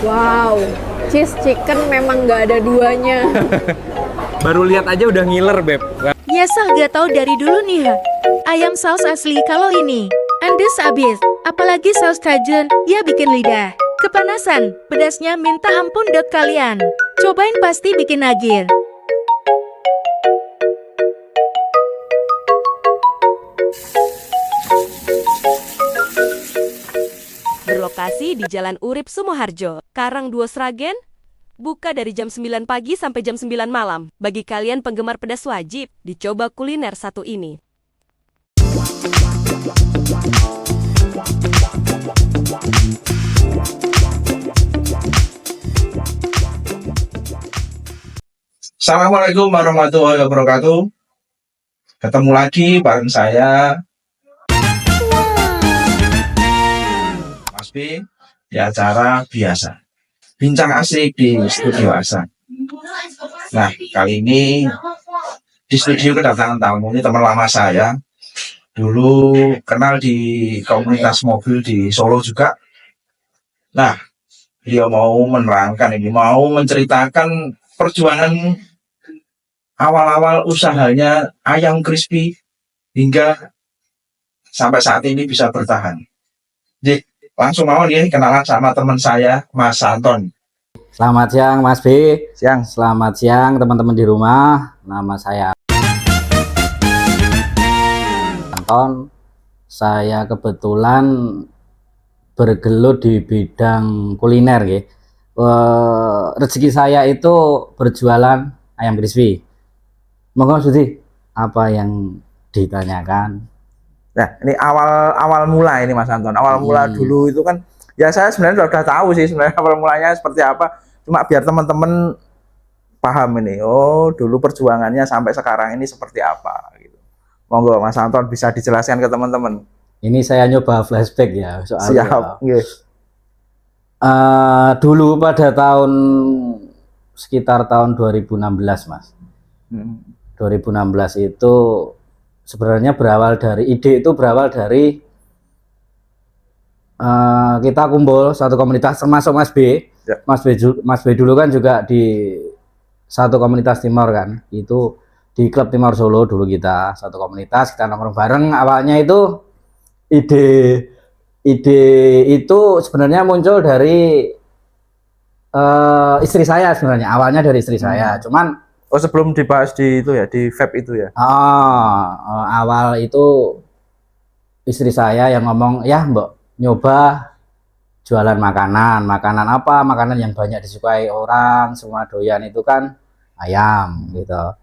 Wow, cheese chicken memang nggak ada duanya. Baru lihat aja udah ngiler, Beb. Biasa gak tahu dari dulu nih ya. Ayam saus asli kalau ini. Andes abis. Apalagi saus Cajun, ya bikin lidah kepanasan. Pedasnya minta ampun dot kalian. Cobain pasti bikin nagih. Berlokasi di Jalan Urip Sumoharjo, Karangduo Sragen. Buka dari jam 9 pagi sampai jam 9 malam. Bagi kalian penggemar pedas wajib dicoba kuliner satu ini. Assalamualaikum warahmatullahi wabarakatuh. Ketemu lagi bareng saya Mas B di acara biasa Bincang Asik di Studio Asa. Nah, kali ini di studio kedatangan tamu, ini teman lama saya. Dulu kenal di komunitas mobil di Solo juga. Nah, dia mau menerangkan ini, mau menceritakan perjuangan awal-awal usahanya ayam crispy hingga sampai saat ini bisa bertahan. Jadi, langsung mau nih kenalan sama teman saya, Mas Anton. Selamat siang Mas B. Siang. Selamat siang teman-teman di rumah. Nama saya Anton. Saya kebetulan bergelut di bidang kuliner ya. Rezeki saya itu berjualan ayam crispy. Monggo Sudi, apa yang ditanyakan? Nah, ini awal mula ini Mas Anton. Awal mula dulu itu kan, ya saya sebenarnya sudah tahu sih sebenarnya awal mulanya seperti apa. Cuma biar teman-teman paham ini. Oh, dulu perjuangannya sampai sekarang ini seperti apa gitu. Monggo Mas Anton bisa dijelaskan ke teman-teman. Ini saya nyoba flashback ya soalnya. Siap. Yes. Dulu pada sekitar tahun 2016 Mas. 2016 itu sebenarnya ide itu berawal dari kita kumpul satu komunitas termasuk Mas B. Ya. Mas B dulu kan juga di satu komunitas Timor kan, itu di klub Timor Solo dulu kita satu komunitas, kita nongkrong bareng. Awalnya itu ide itu sebenarnya muncul dari istri saya sebenarnya, awalnya dari istri saya. Cuman sebelum dibahas di itu ya, di vape itu ya. Awal itu istri saya yang ngomong, ya Mbak nyoba jualan makanan apa, makanan yang banyak disukai orang, semua doyan itu kan ayam gitu.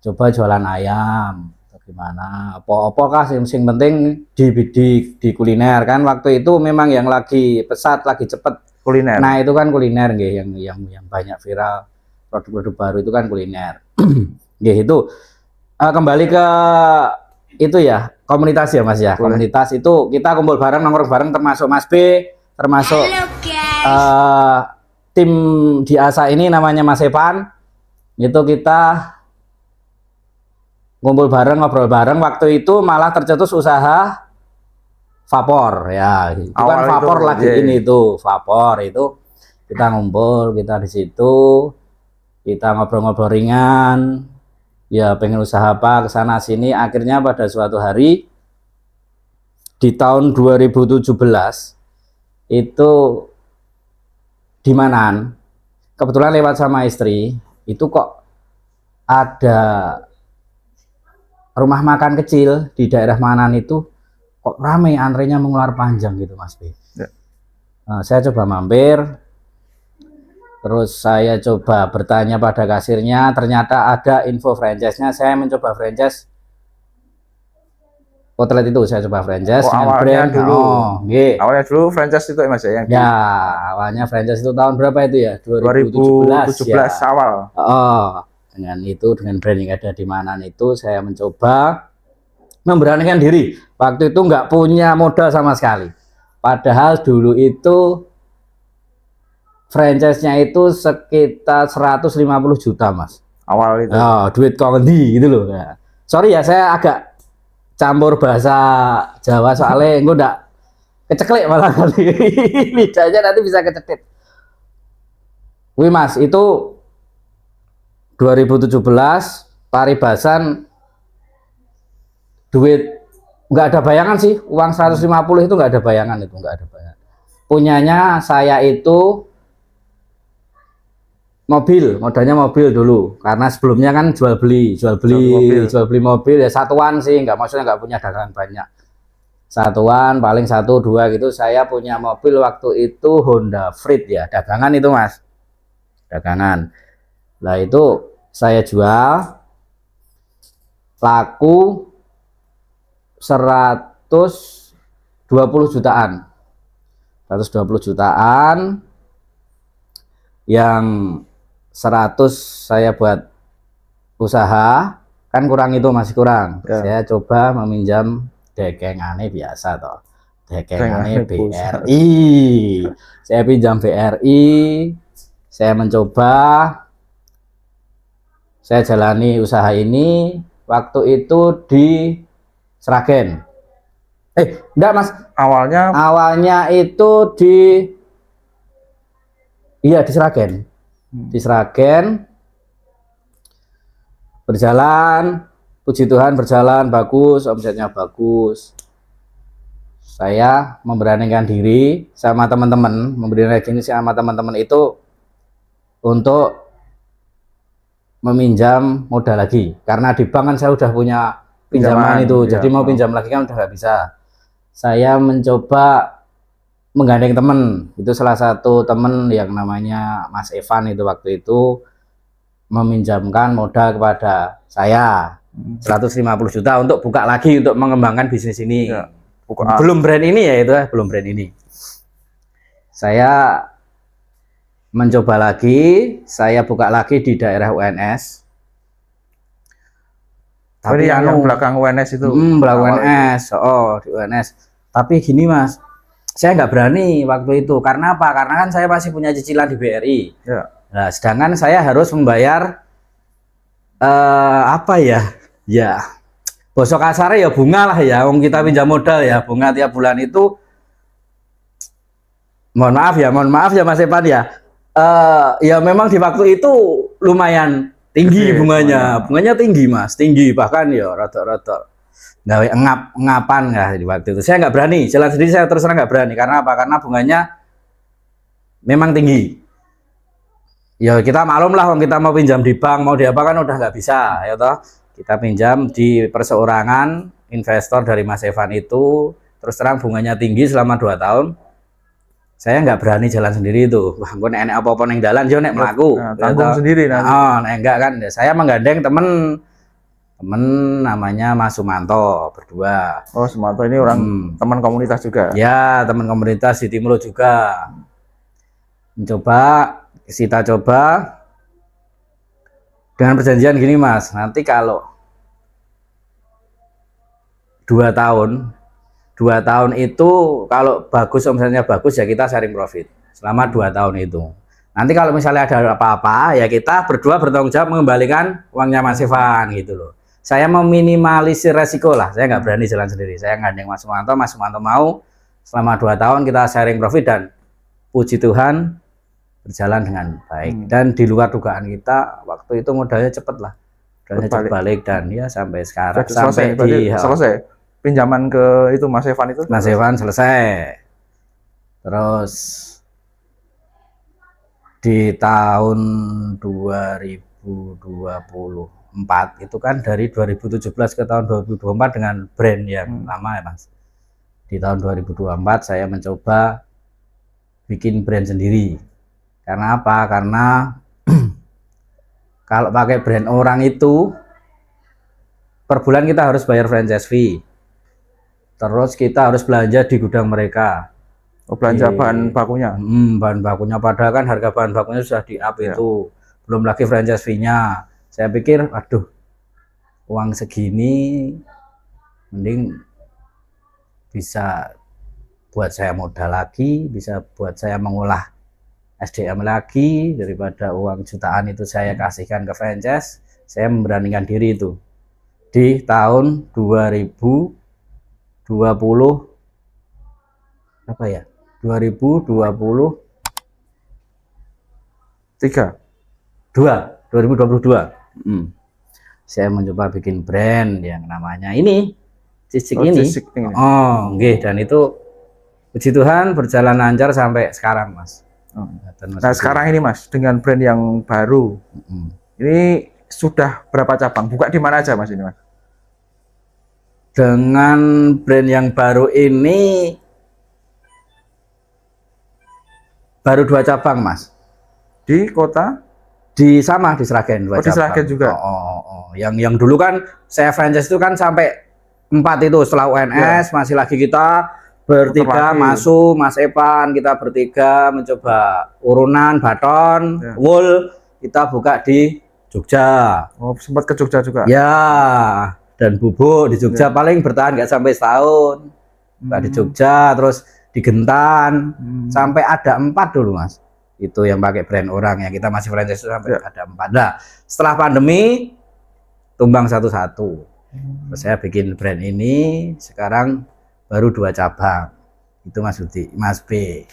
Coba jualan ayam, gimana? Apa kah sing penting di kuliner kan, waktu itu memang yang lagi pesat, lagi cepet kuliner. Nah itu kan kuliner nggih, yang banyak viral, produk-produk baru itu kan kuliner. Nggih itu kembali ke itu ya, komunitas ya Mas ya. Komunitas itu kita kumpul bareng, nongkrong bareng, termasuk Mas B, termasuk tim di ASA ini namanya Mas Evan. Itu kita ngumpul bareng, ngobrol bareng. Waktu itu malah tercetus usaha vapor ya. Itu kan vapor itu, lagi ini tuh vapor itu. Kita ngumpul, kita di situ, kita ngobrol-ngobrol ringan. Ya pengen usaha apa kesana sini. Akhirnya pada suatu hari di tahun 2017 itu di Manan, kebetulan lewat sama istri, itu kok ada rumah makan kecil di daerah Manan itu kok ramai, antrenya mengular panjang gitu Mas B. Ya. Nah, saya coba mampir, terus saya coba bertanya pada kasirnya, ternyata ada info franchise-nya. Saya mencoba franchise outlet itu, saya coba franchise dengan brand dulu. Awalnya dulu franchise itu ya Mas ya? Awalnya franchise itu tahun berapa itu ya? 2017 ya. Awal. Dengan brand yang ada di Manan itu saya mencoba memberanikan diri. Waktu itu nggak punya modal sama sekali. Padahal dulu itu franchise-nya itu sekitar 150 juta Mas. Awal itu. Duit kok ngendi gitu loh. Ya. Sorry ya, saya agak campur bahasa Jawa soalnya gue ndak keceklek malah nanti lidahnya nanti bisa keceklik. Wih Mas, itu 2017 paribasan duit nggak ada bayangan sih, uang 150 itu nggak ada bayangan, itu nggak ada bayangan. Punyanya saya itu mobil, modalnya mobil dulu, karena sebelumnya kan jual beli mobil ya, satuan sih, nggak, maksudnya nggak punya dagangan banyak, satuan paling 1-2 gitu. Saya punya mobil waktu itu Honda Freed ya, dagangan itu Mas, dagangan. Nah itu saya jual, laku 120 jutaan, 120 jutaan, yang 100 saya buat usaha, kan kurang, itu masih kurang. Saya coba meminjam dekengane biasa toh, dekengane BRI, saya pinjam BRI, saya mencoba, saya jalani usaha ini waktu itu di Sragen. Enggak Mas, awalnya itu di Sragen. Di Sragen berjalan, puji Tuhan berjalan bagus, omsetnya bagus. Saya memberanikan diri sama teman-teman, itu untuk meminjam modal lagi, karena di bank kan saya udah punya pinjaman itu, jadi mau pinjam lagi kan udah nggak bisa. Saya mencoba menggandeng teman, itu salah satu teman yang namanya Mas Evan, itu waktu itu meminjamkan modal kepada saya 150 juta untuk buka lagi, untuk mengembangkan bisnis ini. Belum brand ini ya, itu belum brand ini. Saya mencoba lagi, saya buka lagi di daerah UNS. Tapi yang belakang UNS itu. Belakang UNS, di UNS. Tapi gini Mas, saya nggak berani waktu itu. Karena apa? Karena kan saya masih punya cicilan di BRI. Nah, sedangkan saya harus membayar bosok kasarnya ya bunga lah ya. Wong kita pinjam modal ya, bunga tiap bulan itu. Mohon maaf ya Mas Evan ya. Ya memang di waktu itu lumayan tinggi bunganya tinggi Mas, tinggi, bahkan ya rada-rada gawe ngapan ya di waktu itu. Saya nggak berani jalan sendiri, saya terus terang nggak berani. Karena apa? Karena bunganya memang tinggi. Ya kita maklum lah, kita mau pinjam di bank, mau di apa kan udah nggak bisa ya toh. Kita pinjam di perseorangan, investor dari Mas Evan itu, terus terang bunganya tinggi selama 2 tahun. Saya nggak berani jalan sendiri itu. Wah, gue nek apa-apa neng jalan, yo nek melaku. Tanggung sendiri nanti. Enggak kan. Saya menggandeng temen namanya Mas Sumanto, berdua. Oh, Sumanto ini orang teman komunitas juga. Ya, teman komunitas di Timur juga. Kita coba dengan perjanjian gini Mas. Nanti kalau 2 tahun itu kalau bagus, omsetnya bagus ya kita sharing profit selama 2 tahun itu. Nanti kalau misalnya ada apa-apa ya kita berdua bertanggung jawab mengembalikan uangnya Mas Evan gitu loh. Saya meminimalisir resiko lah, saya nggak berani jalan sendiri. Saya ngandeng Mas Sumanto mau selama 2 tahun kita sharing profit, dan puji Tuhan berjalan dengan baik. Dan di luar dugaan kita, waktu itu modalnya cepet lah, modalnya cepet balik, dan ya sampai sekarang selesai pinjaman ke itu Mas Evan itu. Mas Evan selesai. Terus di tahun 2024 itu kan dari 2017 ke tahun 2024 dengan brand yang lama ya Mas. Di tahun 2024 saya mencoba bikin brand sendiri. Karena apa? Karena kalau pakai brand orang itu per bulan kita harus bayar franchise fee. Terus kita harus belanja di gudang mereka. Belanja bahan bakunya. Bahan bakunya, padahal kan harga bahan bakunya sudah di up itu. Belum lagi franchise fee-nya. Saya pikir, aduh, uang segini mending bisa buat saya modal lagi, bisa buat saya mengolah SDM lagi, daripada uang jutaan itu saya kasihkan ke franchise. Saya memberanikan diri itu di tahun 2020 apa ya, 2020 3. 2022. Saya mencoba bikin brand yang namanya ini Cisik Oh, ini. Cisik ini. Oh, nggih, dan itu puji Tuhan berjalan lancar sampai sekarang, Mas. Oh. Dan Nah, sekarang ini Mas, dengan brand yang baru, ini sudah berapa cabang? Buka di mana aja Mas ini Mas? dengan brand yang baru ini baru 2 cabang, Mas. Di kota? Di Sragen 2 Oh, di cabang. Sragen juga? Yang dulu kan saya franchise itu kan sampai 4 itu, setelah UNS masih lagi kita bertiga, Lagi. masuk Mas Epan, kita bertiga mencoba urunan baton, wool, kita buka di Jogja. Oh, sempat ke Jogja juga? Ya, dan bubuk di Jogja paling bertahan nggak sampai setahun. Buka di Jogja, terus di Gentan, sampai ada 4 dulu Mas. Itu yang pakai brand orang, yang kita masih franchise itu sampai ada 4. Nah, setelah pandemi tumbang satu-satu. Terus saya bikin brand ini, sekarang baru 2 cabang. Itu Mas Budi, Mas B.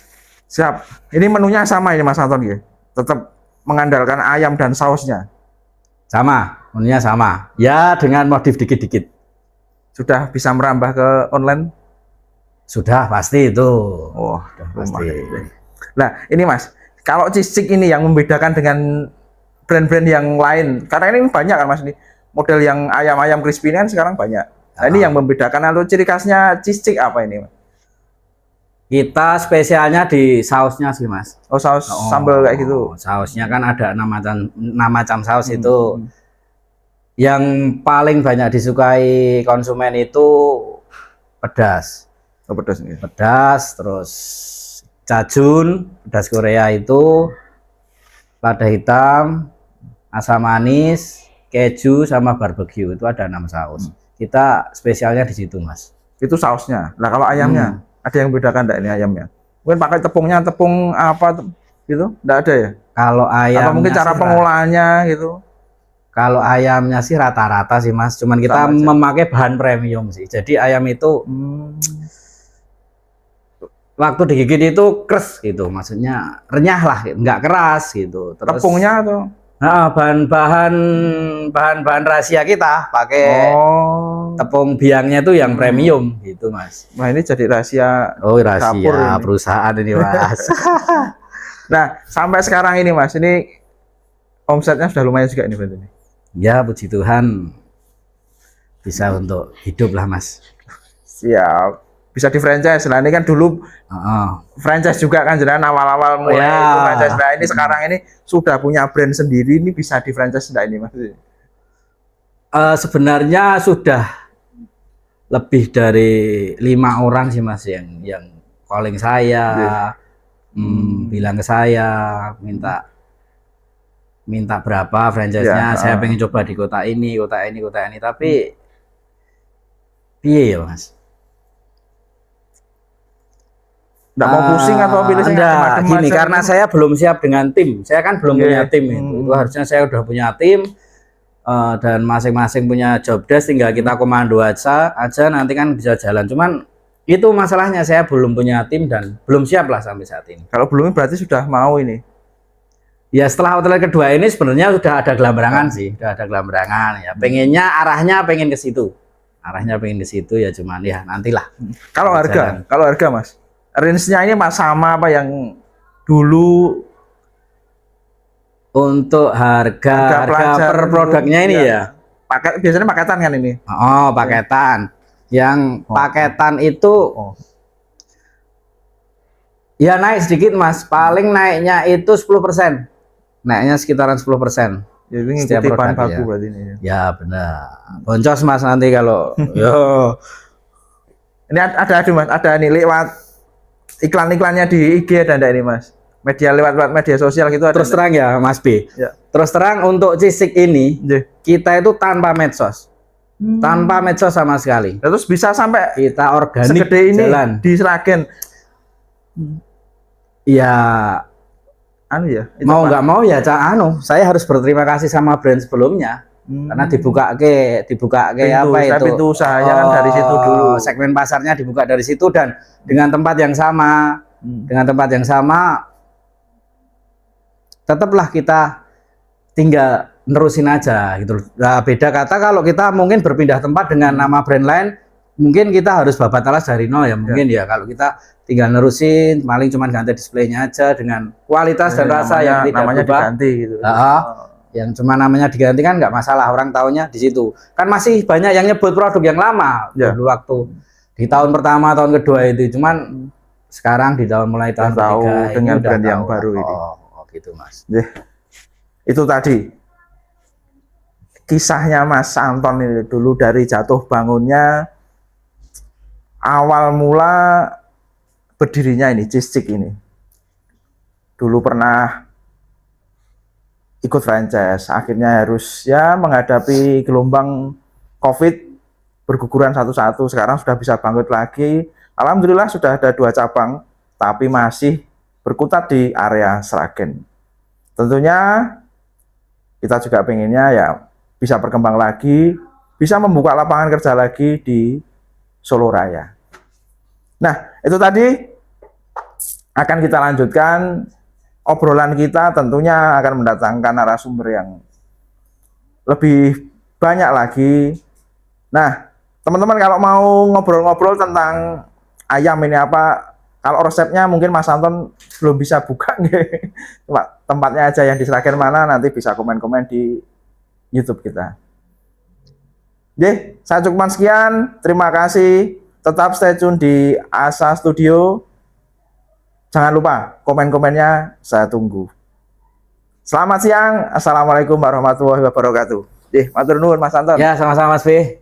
Siap. Ini menunya sama ini Mas Anton ya? Tetap mengandalkan ayam dan sausnya. Sama, menunya sama. Ya, dengan modif dikit-dikit. Sudah bisa merambah ke online? Sudah pasti itu. Oh, Pasti. Nah, ini Mas, kalau Cisik ini yang membedakan dengan brand-brand yang lain, karena ini banyak kan Mas, ini model yang ayam-ayam crispy kan sekarang banyak. Nah, ini yang membedakan atau ciri khasnya Cisik apa ini Mas? Kita spesialnya di sausnya sih Mas. Oh, saus sambal kayak gitu. Sausnya kan ada 6 macam saus itu. Yang paling banyak disukai konsumen itu pedas. Oh, pedas ini. Pedas, terus cajun, pedas Korea itu, lada hitam, asam manis, keju, sama barbecue. Itu ada 6 saus. Kita spesialnya di situ Mas. Itu sausnya. Nah, kalau ayamnya ada yang bedakan enggak ini ayamnya? Mungkin pakai tepungnya tepung apa gitu? Enggak ada ya? Kalau ayamnya Atau mungkin cara sih pengolahannya gitu? kalau ayamnya sih rata-rata sih Mas, cuman kita Sama aja. memakai bahan premium sih. Jadi ayam itu waktu digigit itu kres gitu, maksudnya renyah lah, nggak keras gitu. Terus Tepungnya atau? bahan rahasia kita pakai tepung biangnya itu yang premium gitu Mas. Nah, ini jadi rahasia. Oh, Dapur rahasia ini. perusahaan ini Mas. Nah, sampai sekarang ini Mas, ini omsetnya sudah lumayan juga ini berarti. Ya, puji Tuhan bisa untuk hidup lah Mas. Siap. Bisa di franchise. Nah, ini kan dulu franchise juga kan, jenengan awal-awal mulai itu franchise. Nah, ini sekarang ini sudah punya brand sendiri, ini bisa di franchise enggak ini Mas? Sebenarnya sudah lebih dari 5 orang sih Mas yang calling saya, bilang ke saya minta berapa franchise-nya, saya pengen coba di kota ini, tapi piye ya Mas? Enggak mau pusing atau pilih enggak, gini, karena saya belum siap dengan tim. Saya kan belum punya tim itu. Harusnya saya udah punya tim dan masing-masing punya job desk, tinggal kita komando aja nanti kan bisa jalan. Cuman itu masalahnya, saya belum punya tim dan belum siap lah sampai saat ini. Kalau belum berarti sudah mau ini. Ya, setelah outlet kedua ini sebenarnya sudah ada gelamberangan sih, sudah ada gelamberangan ya. Pengennya arahnya pengen ke situ. Ya, cuman ya nantilah. Kalau harga Mas, range-nya ini Mas sama apa yang dulu? Untuk harga per produknya ini ya. Biasanya paketan kan ini? Oh, paketan. Yang paketan itu ya naik sedikit Mas. Paling naiknya itu 10%. Naiknya sekitaran 10%. Jadi ngikuti bahan baku berarti ini. Ya benar. Boncos Mas nanti kalau yo. Ini ada nih lewat iklan-iklannya di IG ada enggak ini Mas? Lewat media sosial gitu ada. Terus terang ya Mas B. Ya. Terus terang untuk Cisik ini kita itu tanpa medsos. Tanpa medsos sama sekali. Terus bisa sampai kita organik segede ini jalan di Sragen. Ya ya. Mau nggak mau ya saya harus berterima kasih sama brand sebelumnya. Karena dibuka ke apa itu pintu usahanya kan dari situ dulu, segmen pasarnya dibuka dari situ, dan dengan tempat yang sama tetaplah kita tinggal nerusin aja gitu loh. Nah, beda kata kalau kita mungkin berpindah tempat dengan nama brand lain, mungkin kita harus babat alas dari nol ya mungkin ya. Kalau kita tinggal nerusin, paling cuma ganti displaynya aja dengan kualitas dan rasa yang tidak namanya berubah. diganti gitu. Yang cuma namanya diganti kan nggak masalah, orang taunya di situ. Kan masih banyak yang nyebut produk yang lama Ya. dulu waktu di tahun pertama, tahun kedua itu. Cuman sekarang di tahun mulai tahun Tahu ketiga ini dengan udah brand yang tahu. baru ini. Oh, gitu Mas. Itu tadi kisahnya Mas Anton ini dulu dari jatuh bangunnya, awal mula berdirinya ini Ciscik ini. Dulu pernah ikut franchise, akhirnya harus ya menghadapi gelombang COVID, berguguran satu-satu. Sekarang sudah bisa bangkit lagi. Alhamdulillah sudah ada 2 cabang, tapi masih berkutat di area Sragen. Tentunya kita juga pengennya ya bisa berkembang lagi, bisa membuka lapangan kerja lagi di Solo Raya. Nah, itu tadi akan kita lanjutkan. Obrolan kita tentunya akan mendatangkan narasumber yang lebih banyak lagi. Nah, teman-teman kalau mau ngobrol-ngobrol tentang ayam ini apa, kalau resepnya mungkin Mas Anton belum bisa buka nih. Cuma tempatnya aja yang di Sragen mana, nanti bisa komen-komen di YouTube kita. Oke, saya cukupkan sekian. Terima kasih. Tetap stay tune di Asa Studio. Jangan lupa komen-komennya saya tunggu. Selamat siang. Assalamualaikum warahmatullahi wabarakatuh. Matur nuwun Mas Anton. Ya, sama-sama Mas B.